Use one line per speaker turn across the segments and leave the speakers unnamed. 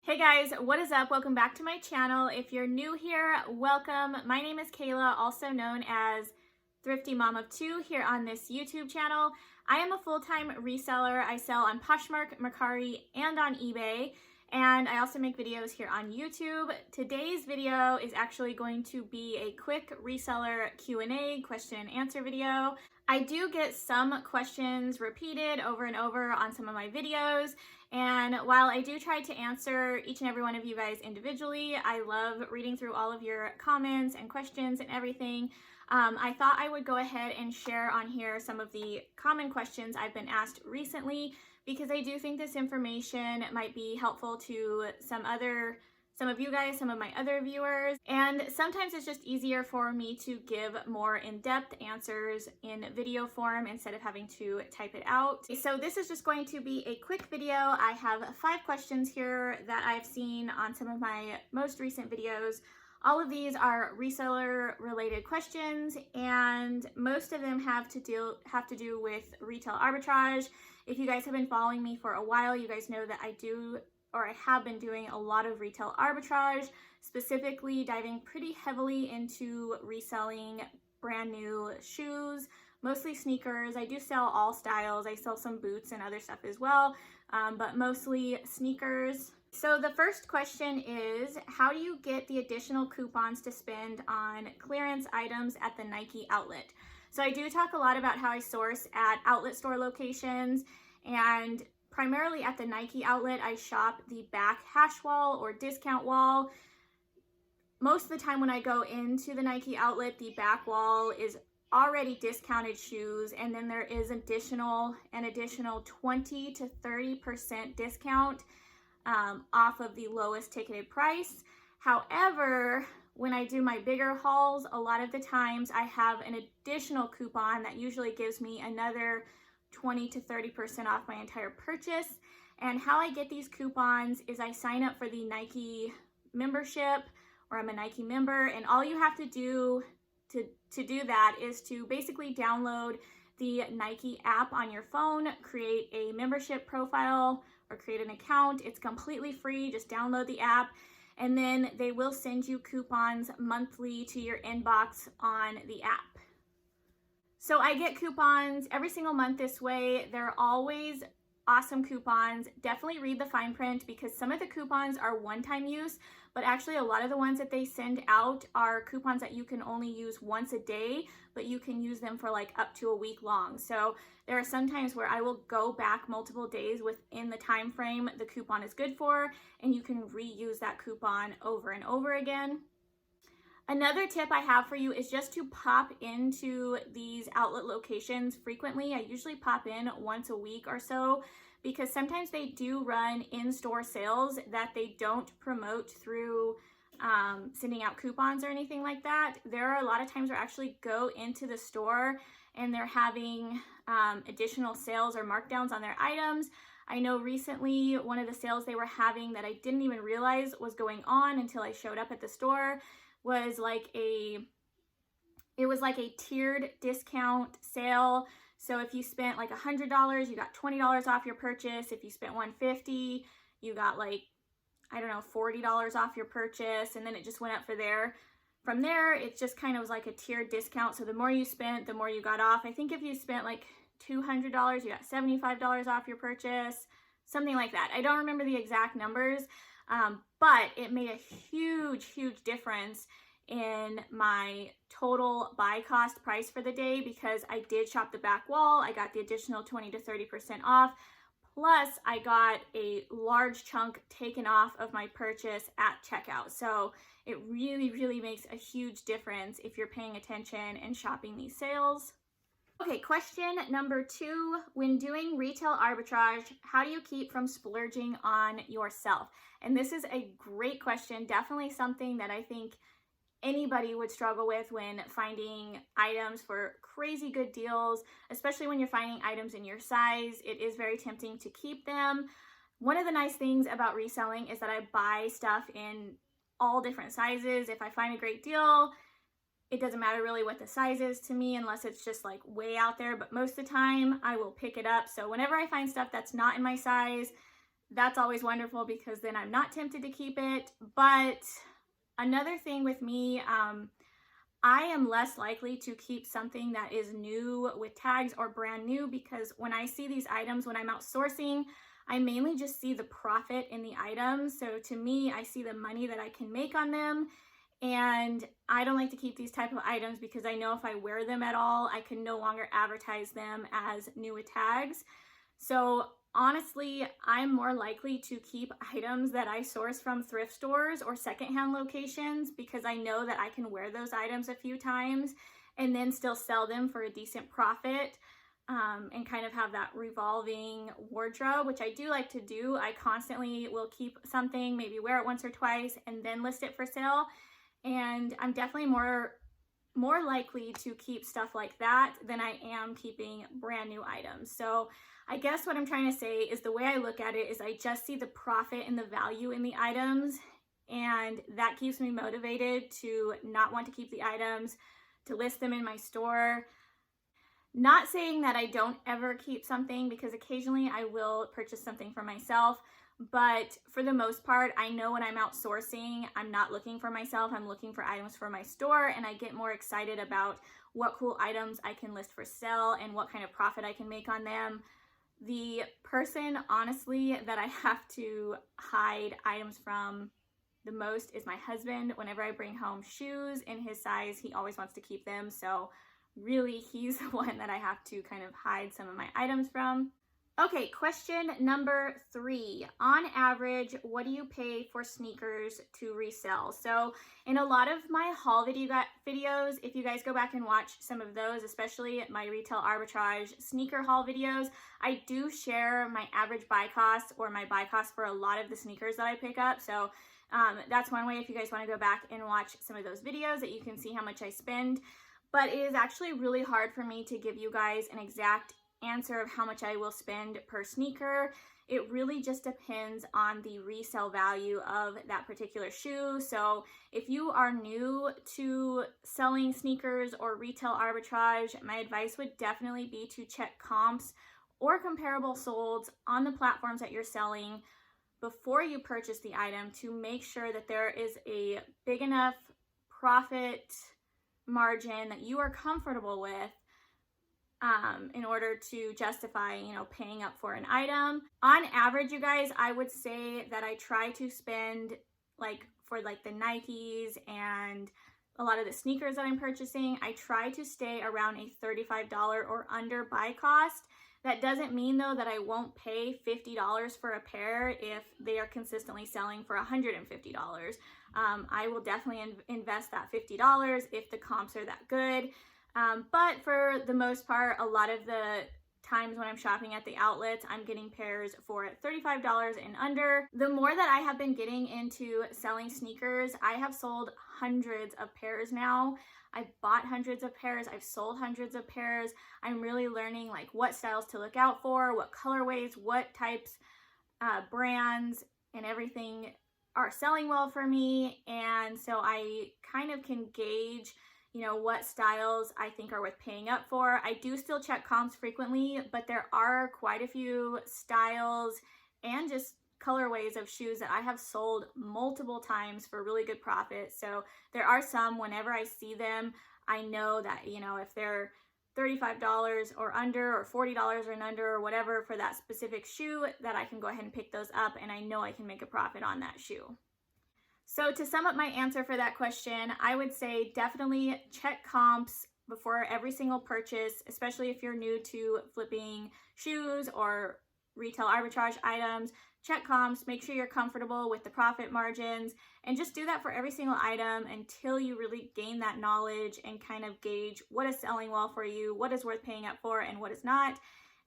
Hey guys, what is up? Welcome back to my channel. If you're new here, welcome. My name is Kayla, also known as Thrifty Mom of Two here on this YouTube channel. I am a full-time reseller. I sell on Poshmark, Mercari, and on eBay. And I also make videos here on YouTube. Today's video is actually going to be a quick reseller Q&A, question and answer video. I do get some questions repeated over and over on some of my videos. And while I do try to answer each and every one of you guys individually, I love reading through all of your comments and questions and everything. I thought I would go ahead and share on here some of the common questions I've been asked recently, because I do think this information might be helpful to some of you guys, some of my other viewers. And sometimes it's just easier for me to give more in-depth answers in video form instead of having to type it out. So this is just going to be a quick video. I have 5 questions here that I've seen on some of my most recent videos. All of these are reseller related questions, and most of them have to do with retail arbitrage. If you guys have been following me for a while, you guys know that I have been doing a lot of retail arbitrage, specifically diving pretty heavily into reselling brand new shoes, mostly sneakers. I do sell all styles. I sell some boots and other stuff as well, but mostly sneakers. So the first question is, how do you get the additional coupons to spend on clearance items at the Nike outlet? So I do talk a lot about how I source at outlet store locations, and primarily at the Nike outlet, I shop the back hash wall or discount wall. Most of the time when I go into the Nike outlet, the back wall is already discounted shoes, and then there is an additional 20 to 30% discount off of the lowest ticketed price. However, when I do my bigger hauls, a lot of the times I have an additional coupon that usually gives me another 20 to 30% off my entire purchase. And how I get these coupons is I sign up for the Nike membership, or I'm a Nike member, and all you have to do to do that is to basically download the Nike app on your phone, create a membership profile or create an account. It's completely free. Just download the app, and then they will send you coupons monthly to your inbox on the app. So I get coupons every single month this way. They're always awesome coupons. Definitely read the fine print, because some of the coupons are one-time use, but actually a lot of the ones that they send out are coupons that you can only use once a day, but you can use them for like up to a week long. So there are some times where I will go back multiple days within the time frame the coupon is good for, and you can reuse that coupon over and over again. Another tip I have for you is just to pop into these outlet locations frequently. I usually pop in once a week or so, because sometimes they do run in-store sales that they don't promote through sending out coupons or anything like that. There are a lot of times where I actually go into the store and they're having additional sales or markdowns on their items. I know recently one of the sales they were having that I didn't even realize was going on until I showed up at the store was like a tiered discount sale. So if you spent like $100, you got $20 off your purchase. If you spent $150, you got like, I don't know, $40 off your purchase. And then it just went up from there, it just kind of was like a tiered discount. So the more you spent, the more you got off. I think if you spent like $200, you got $75 off your purchase, something like that. I don't remember the exact numbers, but it made a huge difference in my total buy cost price for the day, because I did shop the back wall. I got the additional 20 to 30% off. Plus I got a large chunk taken off of my purchase at checkout. So it really makes a huge difference if you're paying attention and shopping these sales. Okay, question number 2, when doing retail arbitrage, how do you keep from splurging on yourself? And this is a great question, definitely something that I think anybody would struggle with when finding items for crazy good deals, especially when you're finding items in your size. It is very tempting to keep them. One of the nice things about reselling is that I buy stuff in all different sizes. If I find a great deal, it doesn't matter really what the size is to me, unless it's just like way out there, but most of the time I will pick it up. So whenever I find stuff that's not in my size, that's always wonderful because then I'm not tempted to keep it. But another thing with me, I am less likely to keep something that is new with tags or brand new, because when I see these items, when I'm out sourcing, I mainly just see the profit in the items. So to me, I see the money that I can make on them. And I don't like to keep these type of items because I know if I wear them at all, I can no longer advertise them as new with tags. So honestly, I'm more likely to keep items that I source from thrift stores or secondhand locations, because I know that I can wear those items a few times and then still sell them for a decent profit, and kind of have that revolving wardrobe, which I do like to do. I constantly will keep something, maybe wear it once or twice, and then list it for sale. And I'm definitely more likely to keep stuff like that than I am keeping brand new items. So I guess what I'm trying to say is the way I look at it is I just see the profit and the value in the items, and that keeps me motivated to not want to keep the items, to list them in my store. Not saying that I don't ever keep something, because occasionally I will purchase something for myself, but for the most part, I know when I'm outsourcing, I'm not looking for myself, I'm looking for items for my store, and I get more excited about what cool items I can list for sale and what kind of profit I can make on them. The person, honestly, that I have to hide items from the most is my husband. Whenever I bring home shoes in his size, he always wants to keep them, so really he's the one that I have to kind of hide some of my items from. Okay, question number 3. On average, what do you pay for sneakers to resell? So in a lot of my haul videos, if you guys go back and watch some of those, especially my retail arbitrage sneaker haul videos, I do share my average buy cost, or my buy cost for a lot of the sneakers that I pick up. So that's one way, if you guys want to go back and watch some of those videos, that you can see how much I spend. But it is actually really hard for me to give you guys an exact answer of how much I will spend per sneaker. It really just depends on the resale value of that particular shoe. So if you are new to selling sneakers or retail arbitrage, my advice would definitely be to check comps or comparable solds on the platforms that you're selling before you purchase the item, to make sure that there is a big enough profit margin that you are comfortable with, in order to justify, paying up for an item. On average, you guys, I would say that I try to spend, for the Nikes and a lot of the sneakers that I'm purchasing, I try to stay around a $35 or under buy cost. That doesn't mean, though, that I won't pay $50 for a pair if they are consistently selling for $150. I will definitely invest that $50 if the comps are that good. But for the most part, a lot of the times when I'm shopping at the outlets, I'm getting pairs for $35 and under. The more that I have been getting into selling sneakers, I have sold hundreds of pairs now. I've bought hundreds of pairs, I've sold hundreds of pairs. I'm really learning what styles to look out for, what colorways, what types, brands, and everything are selling well for me. And so I kind of can gauge what styles I think are worth paying up for. I do still check comps frequently, but there are quite a few styles and just colorways of shoes that I have sold multiple times for really good profit. So there are some, whenever I see them, I know that, if they're $35 or under, or $40 or under, or whatever for that specific shoe, that I can go ahead and pick those up, and I know I can make a profit on that shoe. So to sum up my answer for that question, I would say definitely check comps before every single purchase, especially if you're new to flipping shoes or retail arbitrage items. Check comps, make sure you're comfortable with the profit margins, and just do that for every single item until you really gain that knowledge and kind of gauge what is selling well for you, what is worth paying up for, and what is not.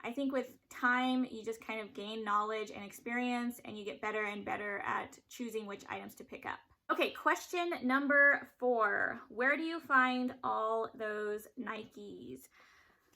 I think with time, you just kind of gain knowledge and experience, and you get better and better at choosing which items to pick up. Okay, question number 4. Where do you find all those Nikes?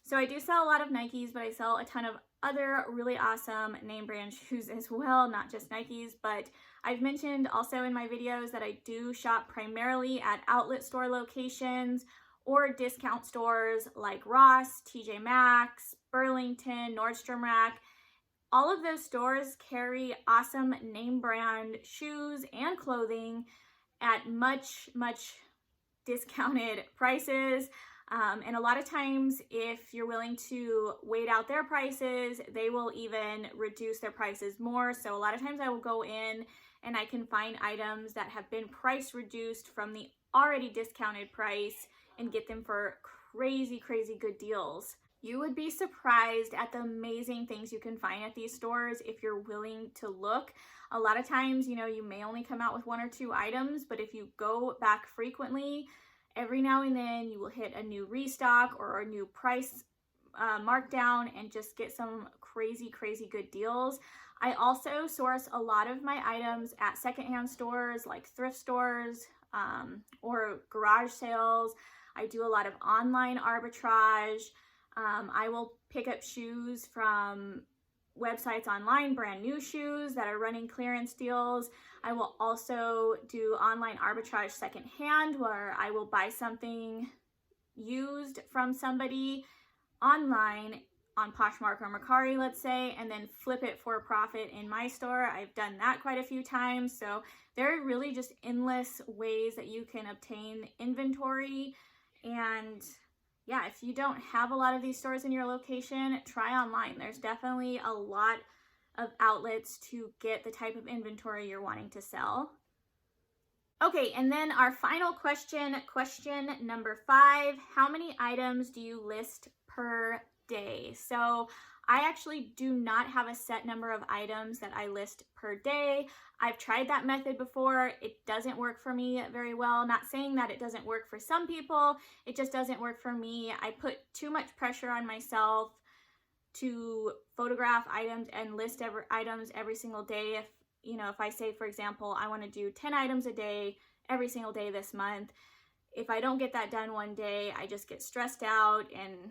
So I do sell a lot of Nikes, but I sell a ton of other really awesome name brand shoes as well, not just Nikes. But I've mentioned also in my videos that I do shop primarily at outlet store locations or discount stores like Ross, TJ Maxx, Burlington, Nordstrom Rack. all of those stores carry awesome name brand shoes and clothing at much discounted prices. And a lot of times, if you're willing to wait out their prices, they will even reduce their prices more. So a lot of times I will go in and I can find items that have been price reduced from the already discounted price and get them for crazy good deals. You would be surprised at the amazing things you can find at these stores if you're willing to look. A lot of times, you know, you may only come out with 1 or 2 items, but if you go back frequently, every now and then you will hit a new restock or a new price markdown and just get some crazy good deals. I also source a lot of my items at secondhand stores like thrift stores or garage sales. I do a lot of online arbitrage. I will pick up shoes from websites online, brand new shoes that are running clearance deals. I will also do online arbitrage secondhand, where I will buy something used from somebody online on Poshmark or Mercari, let's say, and then flip it for a profit in my store. I've done that quite a few times. So there are really just endless ways that you can obtain inventory. And yeah, if you don't have a lot of these stores in your location, try online. There's definitely a lot of outlets to get the type of inventory you're wanting to sell. Okay, and then our final question number 5, how many items do you list per day? So I actually do not have a set number of items that I list per day. I've tried that method before. It doesn't work for me very well. Not saying that it doesn't work for some people. It just doesn't work for me. I put too much pressure on myself to photograph items and list items every single day. If I say, for example, I want to do 10 items a day every single day this month, if I don't get that done one day, I just get stressed out and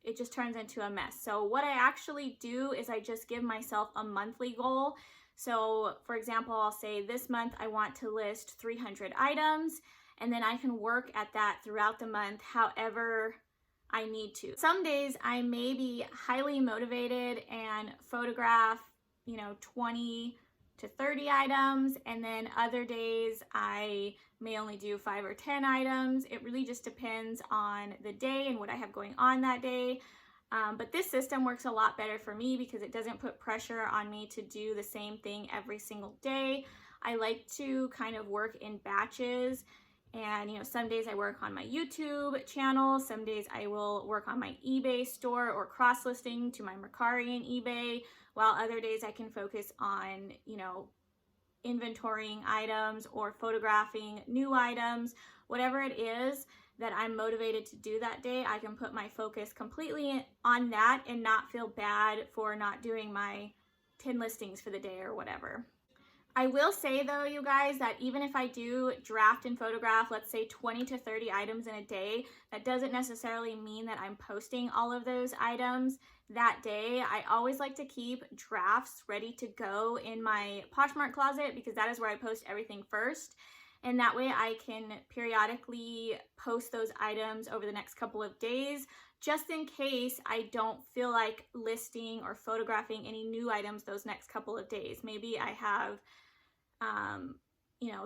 it just turns into a mess. So what I actually do is I just give myself a monthly goal. So for example, I'll say this month I want to list 300 items, and then I can work at that throughout the month however I need to. Some days I may be highly motivated and photograph, 20 to 30 items, and then other days I may only do 5 or 10 items. It really just depends on the day and what I have going on that day. But this system works a lot better for me because it doesn't put pressure on me to do the same thing every single day. I like to kind of work in batches, and some days I work on my YouTube channel, some days I will work on my eBay store or cross-listing to my Mercari and eBay, while other days I can focus on, inventorying items or photographing new items. Whatever it is that I'm motivated to do that day, I can put my focus completely on that and not feel bad for not doing my 10 listings for the day or whatever. I will say though, you guys, that even if I do draft and photograph, let's say 20 to 30 items in a day, that doesn't necessarily mean that I'm posting all of those items that day. I always like to keep drafts ready to go in my Poshmark closet because that is where I post everything first. And that way I can periodically post those items over the next couple of days, just in case I don't feel like listing or photographing any new items those next couple of days. Maybe I have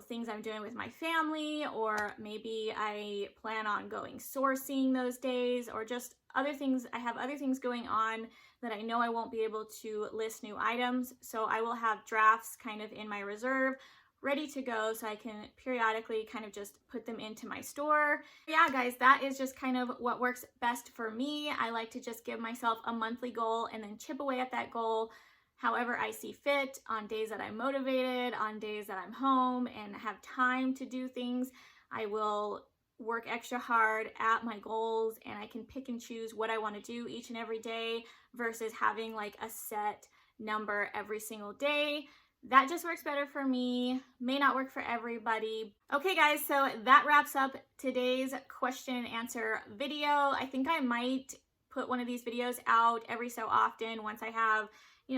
things I'm doing with my family, or maybe I plan on going sourcing those days, or just other things. I have other things going on that I know I won't be able to list new items. So I will have drafts kind of in my reserve ready to go so I can periodically kind of just put them into my store. Yeah, guys, that is just kind of what works best for me. I like to just give myself a monthly goal and then chip away at that goal however I see fit, on days that I'm motivated, on days that I'm home and have time to do things. I will work extra hard at my goals, and I can pick and choose what I want to do each and every day versus having like a set number every single day. That just works better for me, may not work for everybody. Okay guys, so that wraps up today's question and answer video. I think I might put one of these videos out every so often once I have,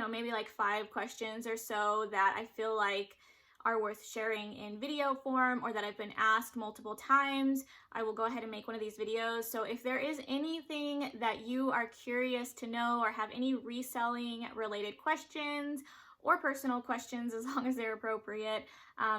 maybe like 5 questions or so that I feel like are worth sharing in video form or that I've been asked multiple times, I will go ahead and make one of these videos. So if there is anything that you are curious to know or have any reselling related questions or personal questions, as long as they're appropriate,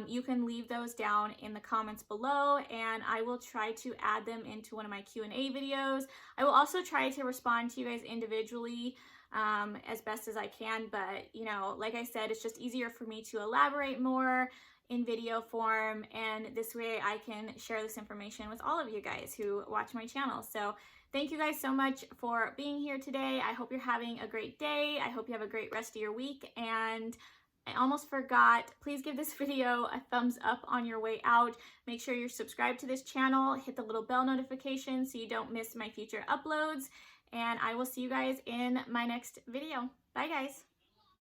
you can leave those down in the comments below and I will try to add them into one of my Q&A videos. I will also try to respond to you guys individually as best as I can, but you know, like I said, it's just easier for me to elaborate more in video form, and this way I can share this information with all of you guys who watch my channel. So thank you guys so much for being here today. I hope you're having a great day. I hope you have a great rest of your week, and I almost forgot, please give this video a thumbs up on your way out. Make sure you're subscribed to this channel, hit the little bell notification so you don't miss my future uploads, and I will see you guys in my next video. Bye guys.